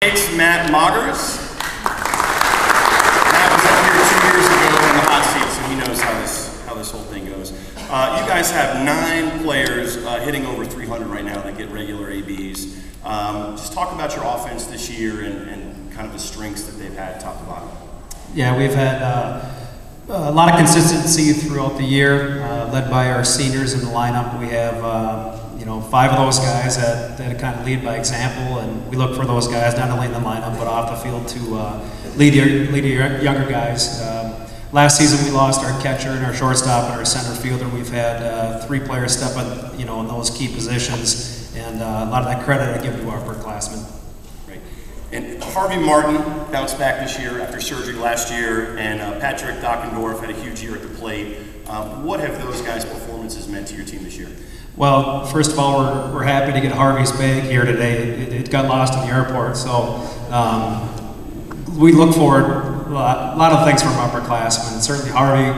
It's Matt Moggers. Matt was up here 2 years ago in the hot seat, so he knows how this whole thing goes. You guys have 9 players hitting over 300 right now that get regular ABs. Just talk about your offense this year and kind of the strengths that they've had top to bottom. Yeah, we've had a lot of consistency throughout the year, led by our seniors in the lineup. We have 5 of those guys that kind of lead by example, and we look for those guys not only in the lineup but off the field to lead your younger guys. Last season we lost our catcher and our shortstop and our center fielder. We've had 3 players step in, in those key positions, and a lot of that credit I give to our upperclassmen. Right. And Harvey Martin bounced back this year after surgery last year, and Patrick Dockendorf had a huge year at the plate. What have those guys' performances meant to your team this year? Well, first of all, we're happy to get Harvey's bag here today. It got lost in the airport, so we look forward a lot of things from upperclassmen. Certainly Harvey,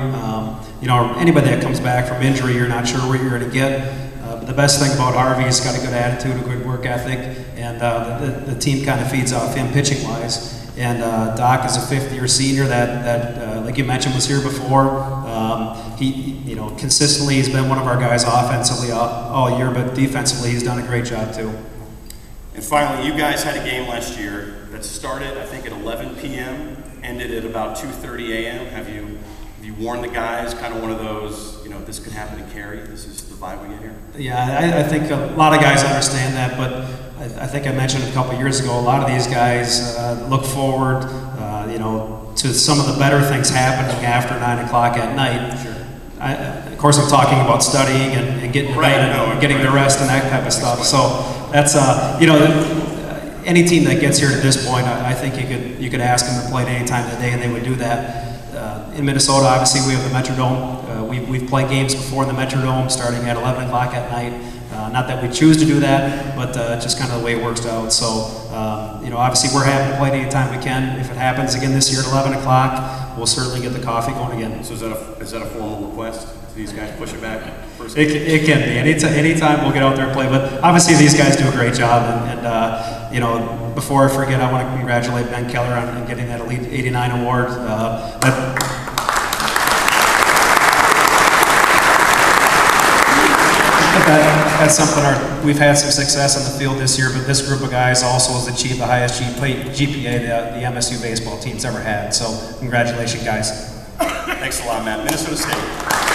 anybody that comes back from injury, you're not sure what you're going to get. But the best thing about Harvey, he's got a good attitude, a good work ethic, and the team kind of feeds off him pitching-wise. And Doc is a 5th-year senior that like you mentioned, was here before. He consistently he's been one of our guys offensively all year, but defensively he's done a great job too. And finally, you guys had a game last year that started, I think, at 11 p.m., ended at about 2:30 a.m. Have you warned the guys, kind of one of those, this could happen in Cary, this is the vibe we get here? Yeah, I think a lot of guys understand that, but I think I mentioned a couple years ago, a lot of these guys look forward, to some of the better things happening after 9 o'clock at night. Sure. Of course, I'm talking about studying and getting to bed and getting the rest and that type of stuff. So that's, any team that gets here to this point, I think you could ask them to play at any time of the day and they would do that. In Minnesota, obviously, we have the Metrodome. We've played games before in the Metrodome starting at 11 o'clock at night. Not that we choose to do that, but just kind of the way it works out. So, obviously we're happy to play any time we can. If it happens again this year at 11 o'clock, we'll certainly get the coffee going again. So is that a formal request? Do these guys push it back? It can be. Anytime we'll get out there and play. But obviously these guys do a great job. And before I forget, I want to congratulate Ben Keller on getting that Elite 89 award. That's something we've had some success in the field this year, but this group of guys also has achieved the highest GPA the MSU baseball team's ever had. So congratulations, guys. Thanks a lot, Matt. Minnesota State.